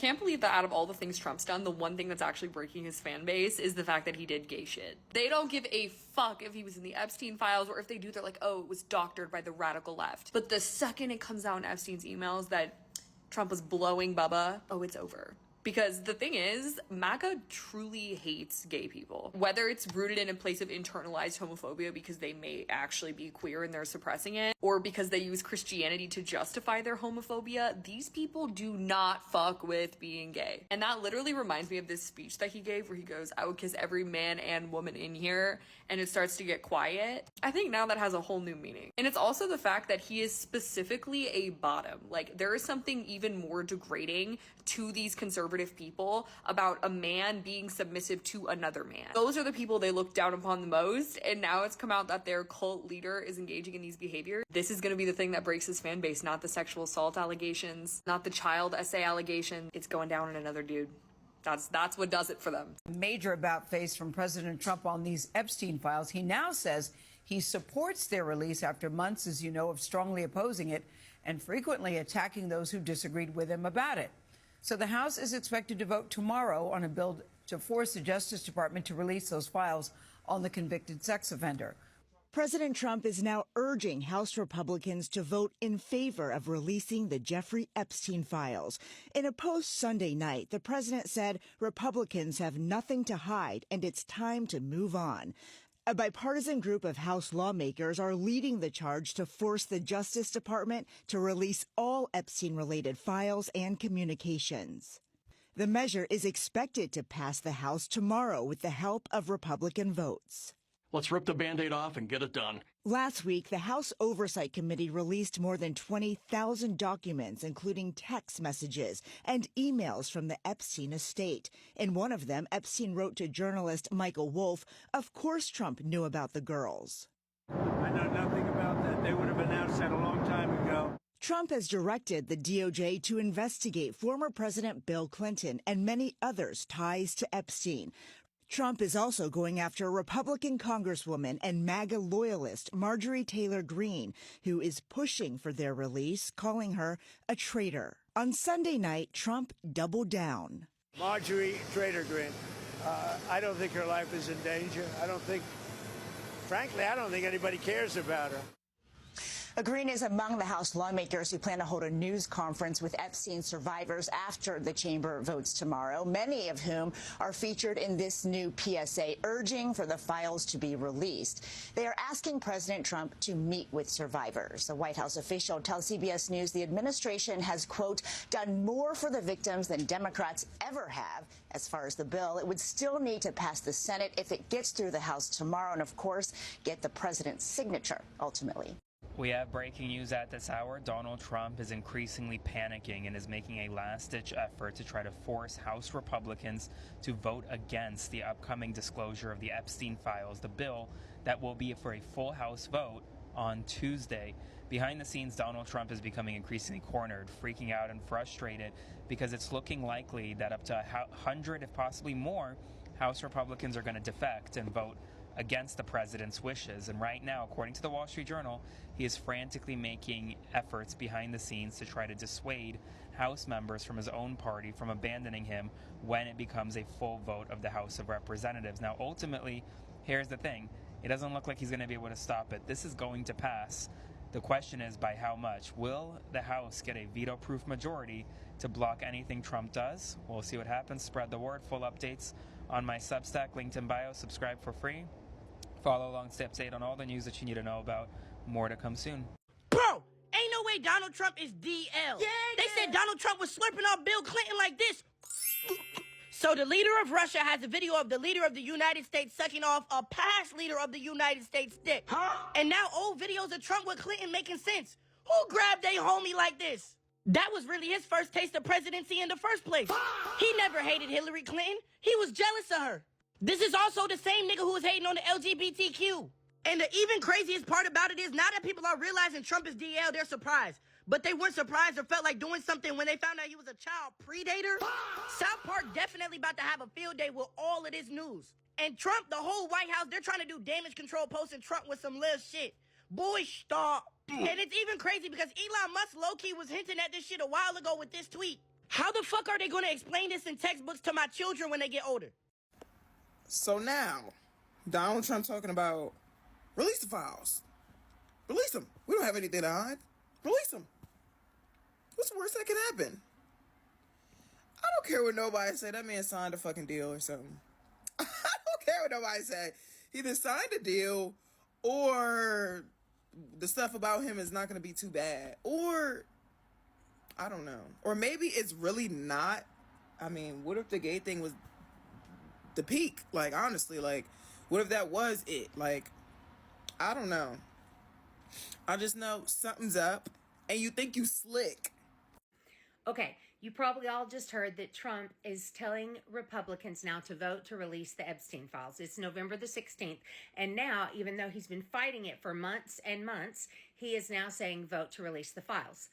Can't believe that out of all the things Trump's done, the one thing that's actually breaking his fan base is the fact that he did gay shit. They don't give a fuck if he was in the Epstein files, or if they do, they're like, oh, it was doctored by the radical left. But the second it comes out in Epstein's emails that Trump was blowing Bubba, oh, it's over. Because the thing is, MAGA truly hates gay people. Whether it's rooted in a place of internalized homophobia because they may actually be queer and they're suppressing it, or because they use Christianity to justify their homophobia, these people do not fuck with being gay. And that literally reminds me of this speech that he gave where he goes, I would kiss every man and woman in here, and it starts to get quiet. I think now that has a whole new meaning. And it's also the fact that he is specifically a bottom. Like, there is something even more degrading to these conservative people about a man being submissive to another man. Those are the people they look down upon the most, and now it's come out that their cult leader is engaging in these behaviors. This is going to be the thing that breaks his fan base, not the sexual assault allegations, not the child essay allegation. It's going down on another dude. That's what does it for them. Major about face from President Trump on these Epstein files. He now says he supports their release after months, as you know, of strongly opposing it and frequently attacking those who disagreed with him about it. So the House is expected to vote tomorrow on a bill to force the Justice Department to release those files on the convicted sex offender. President Trump is now urging House Republicans to vote in favor of releasing the Jeffrey Epstein files. In a post Sunday night, the president said Republicans have nothing to hide and it's time to move on. A bipartisan group of House lawmakers are leading the charge to force the Justice Department to release all Epstein-related files and communications. The measure is expected to pass the House tomorrow with the help of Republican votes. Let's rip the Band-Aid off and get it done. Last week, the House Oversight Committee released more than 20,000 documents, including text messages and emails from the Epstein estate. In one of them, Epstein wrote to journalist Michael Wolff, of course Trump knew about the girls. I know nothing about that. They would have announced that a long time ago. Trump has directed the DOJ to investigate former President Bill Clinton and many others' ties to Epstein. Trump is also going after Republican Congresswoman and MAGA loyalist Marjorie Taylor Greene, who is pushing for their release, calling her a traitor. On Sunday night, Trump doubled down. Marjorie Taylor Greene, I don't think her life is in danger. Frankly, I don't think anybody cares about her. Greene is among the House lawmakers who plan to hold a news conference with Epstein survivors after the chamber votes tomorrow, many of whom are featured in this new PSA urging for the files to be released. They are asking President Trump to meet with survivors. A White House official tells CBS News the administration has, quote, done more for the victims than Democrats ever have. As far as the bill, it would still need to pass the Senate if it gets through the House tomorrow and, of course, get the president's signature ultimately. We have breaking news at this hour. Donald Trump is increasingly panicking and is making a last-ditch effort to try to force House Republicans to vote against the upcoming disclosure of the Epstein files, the bill that will be for a full House vote on Tuesday. Behind the scenes, Donald Trump is becoming increasingly cornered, freaking out and frustrated because it's looking likely that up to 100, if possibly more, House Republicans are going to defect and vote against the president's wishes. And right now, according to the Wall Street Journal, he is frantically making efforts behind the scenes to try to dissuade House members from his own party from abandoning him when it becomes a full vote of the House of Representatives. Now, ultimately, here's the thing. It doesn't look like he's going to be able to stop it. This is going to pass. The question is by how much? Will the House get a veto-proof majority to block anything Trump does? We'll see what happens. Spread the word. Full updates on my Substack, linked in bio. Subscribe for free. Follow along, stay updated on all the news that you need to know about. More to come soon. Bro, ain't no way Donald Trump is DL. They said Donald Trump was slurping off Bill Clinton like this. So the leader of Russia has a video of the leader of the United States sucking off a past leader of the United States dick. Huh? And now old videos of Trump with Clinton making sense. Who grabbed a homie like this? That was really his first taste of presidency in the first place. He never hated Hillary Clinton. He was jealous of her. This is also the same nigga who was hating on the LGBTQ. And the even craziest part about it is now that people are realizing Trump is DL, they're surprised. But they weren't surprised or felt like doing something when they found out he was a child predator. South Park definitely about to have a field day with all of this news. And Trump, the whole White House, they're trying to do damage control posting Trump with some little shit. Boy, stop. And it's even crazy because Elon Musk low-key was hinting at this shit a while ago with this tweet. How the fuck are they going to explain this in textbooks to my children when they get older? So now, Donald Trump talking about release the files. Release them. We don't have anything to hide. Release them. What's the worst that can happen? I don't care what nobody say. That man signed a fucking deal or something. I don't care what nobody say. He either signed a deal or the stuff about him is not going to be too bad. Or, I don't know. Or maybe it's really not. I mean, what if the gay thing was the peak? Like, honestly, like, what if that was it? Like, I don't know. I just know something's up and you think you slick. Okay, you probably all just heard that Trump is telling Republicans now to vote to release the Epstein files. It's November the 16th. And now, even though he's been fighting it for months and months, he is now saying vote to release the files.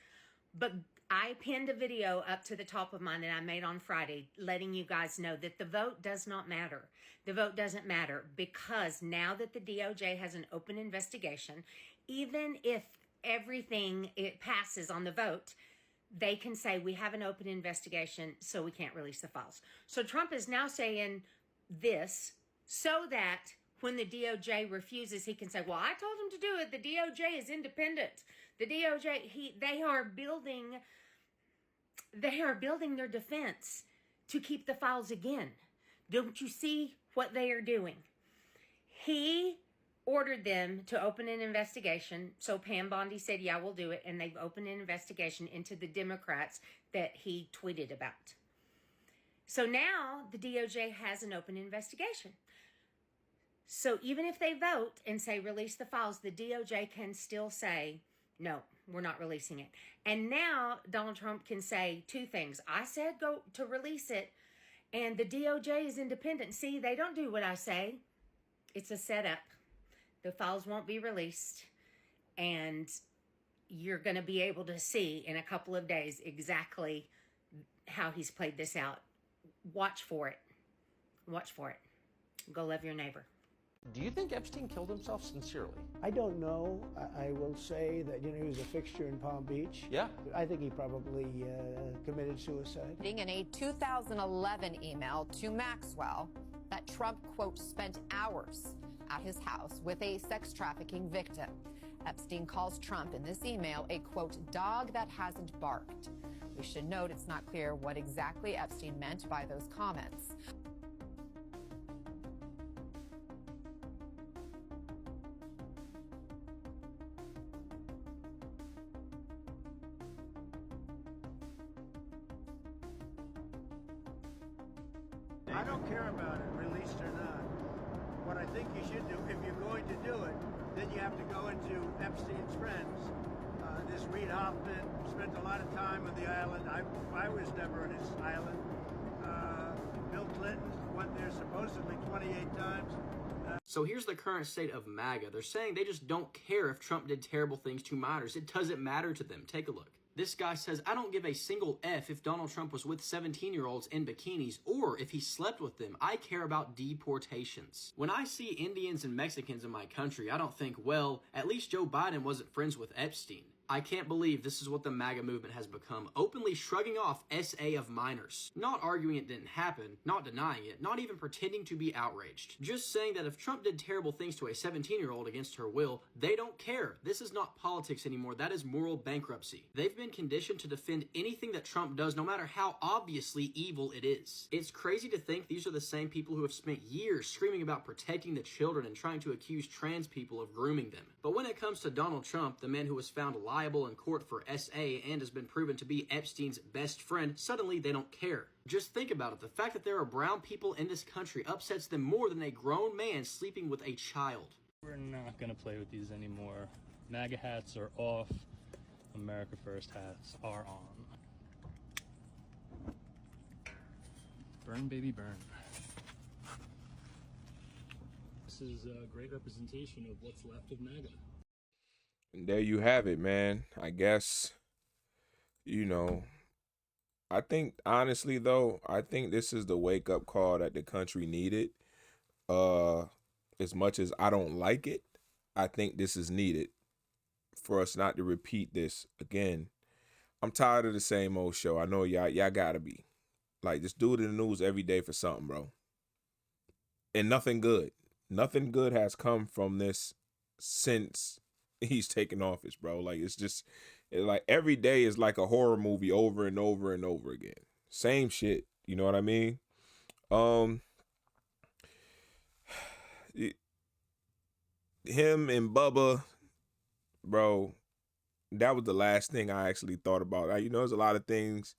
But I pinned a video up to the top of mine that I made on Friday, letting you guys know that the vote does not matter. The vote doesn't matter because now that the DOJ has an open investigation, even if everything it passes on the vote, they can say we have an open investigation, so we can't release the files. So Trump is now saying this so that when the DOJ refuses, he can say, well, I told him to do it. The DOJ is independent. The DOJ, they are building their defense to keep the files again. Don't you see what they are doing? He ordered them to open an investigation. So Pam Bondi said, yeah, we'll do it. And they've opened an investigation into the Democrats that he tweeted about. So now the DOJ has an open investigation. So even if they vote and say release the files, the DOJ can still say, no, we're not releasing it. And now Donald Trump can say two things. I said go to release it, and the DOJ is independent. See, they don't do what I say. It's a setup. The files won't be released, and you're going to be able to see in a couple of days exactly how he's played this out. Watch for it. Watch for it. Go love your neighbor. Do you think Epstein killed himself sincerely? I don't know. I will say that, he was a fixture in Palm Beach. Yeah. I think he probably committed suicide. In a 2011 email to Maxwell that Trump, quote, spent hours at his house with a sex trafficking victim. Epstein calls Trump in this email a, quote, dog that hasn't barked. We should note it's not clear what exactly Epstein meant by those comments. I don't care about it, released or not. What I think you should do, if you're going to do it, then you have to go into Epstein's friends. This Reid Hoffman spent a lot of time on the island. I was never on his island. Bill Clinton went there supposedly 28 times. So here's the current state of MAGA. They're saying they just don't care if Trump did terrible things to minors. It doesn't matter to them. Take a look. This guy says, I don't give a single F if Donald Trump was with 17-year-olds in bikinis or if he slept with them. I care about deportations. When I see Indians and Mexicans in my country, I don't think, well, at least Joe Biden wasn't friends with Epstein. I can't believe this is what the MAGA movement has become, openly shrugging off SA of minors. Not arguing it didn't happen, not denying it, not even pretending to be outraged. Just saying that if Trump did terrible things to a 17-year-old against her will, they don't care. This is not politics anymore, that is moral bankruptcy. They've been conditioned to defend anything that Trump does, no matter how obviously evil it is. It's crazy to think these are the same people who have spent years screaming about protecting the children and trying to accuse trans people of grooming them. But when it comes to Donald Trump, the man who was found liable in court for SA and has been proven to be Epstein's best friend, suddenly they don't care. Just think about it. The fact that there are brown people in this country upsets them more than a grown man sleeping with a child. We're not going to play with these anymore. MAGA hats are off. America First hats are on. Burn, baby, burn. This is a great representation of what's left of MAGA. And there you have it, man. I guess, I think, honestly, though, I think this is the wake-up call that the country needed. As much as I don't like it, I think this is needed for us not to repeat this again. I'm tired of the same old show. I know y'all gotta be. Like, just do it in the news every day for something, bro. And nothing good has come from this since he's taken office, bro. Like, like every day is like a horror movie over and over and over again. Same shit. You know what I mean? Him and Bubba, bro, that was the last thing I actually thought about. There's a lot of things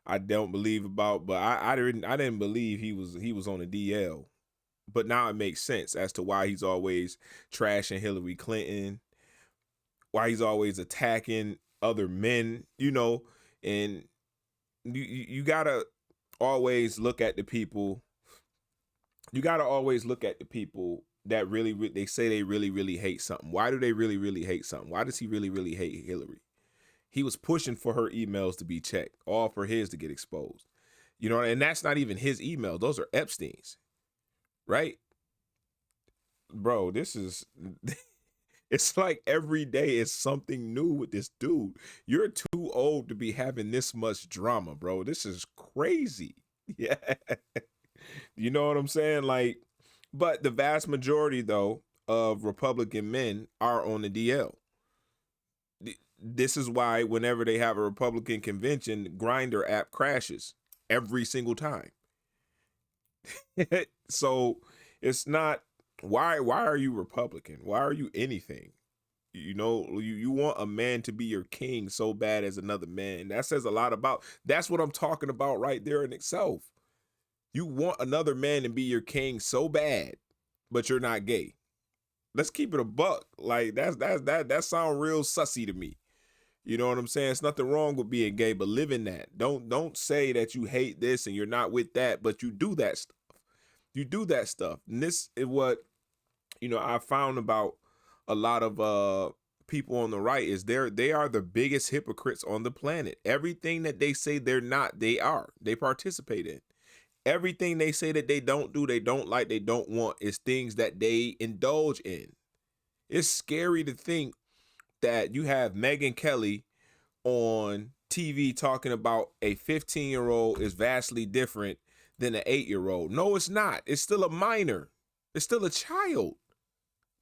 I don't believe about, but I didn't believe he was on the DL. But now it makes sense as to why he's always trashing Hillary Clinton, why he's always attacking other men, and you gotta always look at the people. You gotta always look at the people that really they say they really, really hate something. Why do they really, really hate something? Why does he really, really hate Hillary? He was pushing for her emails to be checked, all for his to get exposed. And that's not even his email. Those are Epstein's. Right? Bro, it's like every day is something new with this dude. You're too old to be having this much drama, bro. This is crazy. Yeah. You know what I'm saying? Like, but the vast majority, though, of Republican men are on the DL. This is why whenever they have a Republican convention, the Grindr app crashes every single time. So it's not, why are you Republican? Why are you anything? You want a man to be your king so bad as another man. That says a lot about, that's what I'm talking about right there in itself. You want another man to be your king so bad, but you're not gay. Let's keep it a buck. Like, that sound real sussy to me. You know what I'm saying? It's nothing wrong with being gay, but live in that. Don't say that you hate this and you're not with that, but you do that stuff. You do that stuff. And this is what, I found about a lot of people on the right is they are the biggest hypocrites on the planet. Everything that they say they're not, they are. They participate in. Everything they say that they don't do, they don't like, they don't want is things that they indulge in. It's scary to think that you have Megyn Kelly on TV talking about a 15-year-old is vastly different than an 8-year-old. No, it's not. It's still a minor. It's still a child.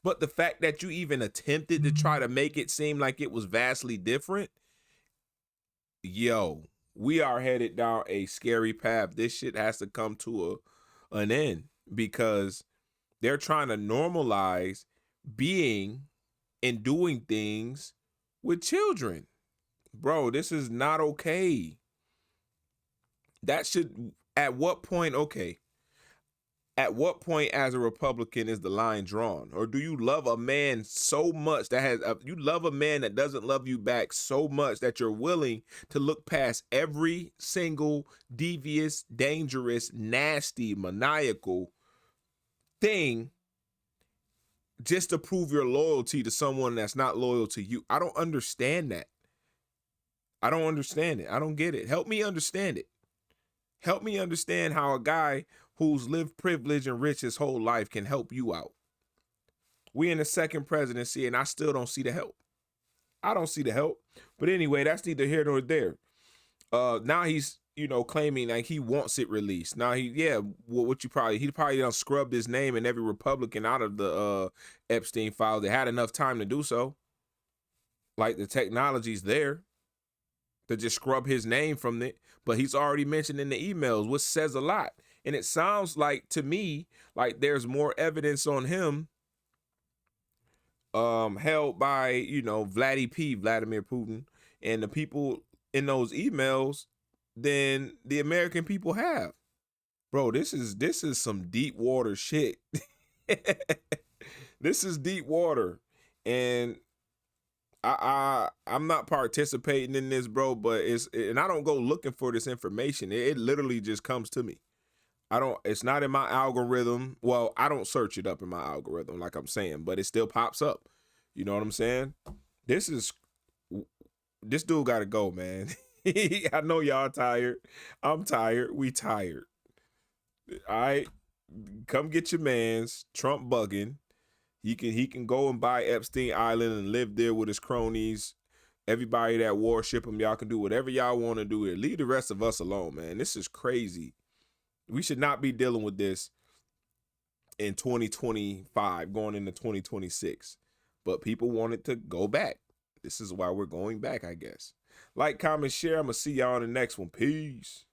But the fact that you even attempted to try to make it seem like it was vastly different, yo, we are headed down a scary path. This shit has to come to an end because they're trying to normalize being and doing things with children. Bro, this is not okay. That should, at what point as a Republican is the line drawn? Or do you love a man so much you love a man that doesn't love you back so much that you're willing to look past every single devious, dangerous, nasty, maniacal thing just to prove your loyalty to someone that's not loyal to you? I don't understand that. I don't understand it. I don't get it. Help me understand it. Help me understand how a guy who's lived privileged and rich his whole life can help you out. We in the second presidency and I still don't see the help. I don't see the help. But anyway, that's neither here nor there. Now he's, claiming like he wants it released. Now he probably done scrubbed his name and every Republican out of the Epstein files. They had enough time to do so. Like, the technology's there to just scrub his name from it. But he's already mentioned in the emails, which says a lot. And it sounds like, to me, like there's more evidence on him held by, Vladimir Putin, and the people in those emails than the American people have. Bro, this is some deep water shit. This is deep water. And I'm not participating in this, bro, but and I don't go looking for this information. It literally just comes to me. It's not in my algorithm. Well, I don't search it up in my algorithm, like I'm saying, but it still pops up. You know what I'm saying? This dude gotta go, man. I know y'all tired. I'm tired. We tired. All right. Come get your mans. Trump bugging. He can go and buy Epstein Island and live there with his cronies, Everybody that worship him, y'all can do whatever y'all want to do. Leave the rest of us alone, man. This is crazy. We should not be dealing with this in 2025, going into 2026. But people wanted to go back. This is why we're going back, I guess. Like, comment, share. I'm going to see y'all in the next one. Peace.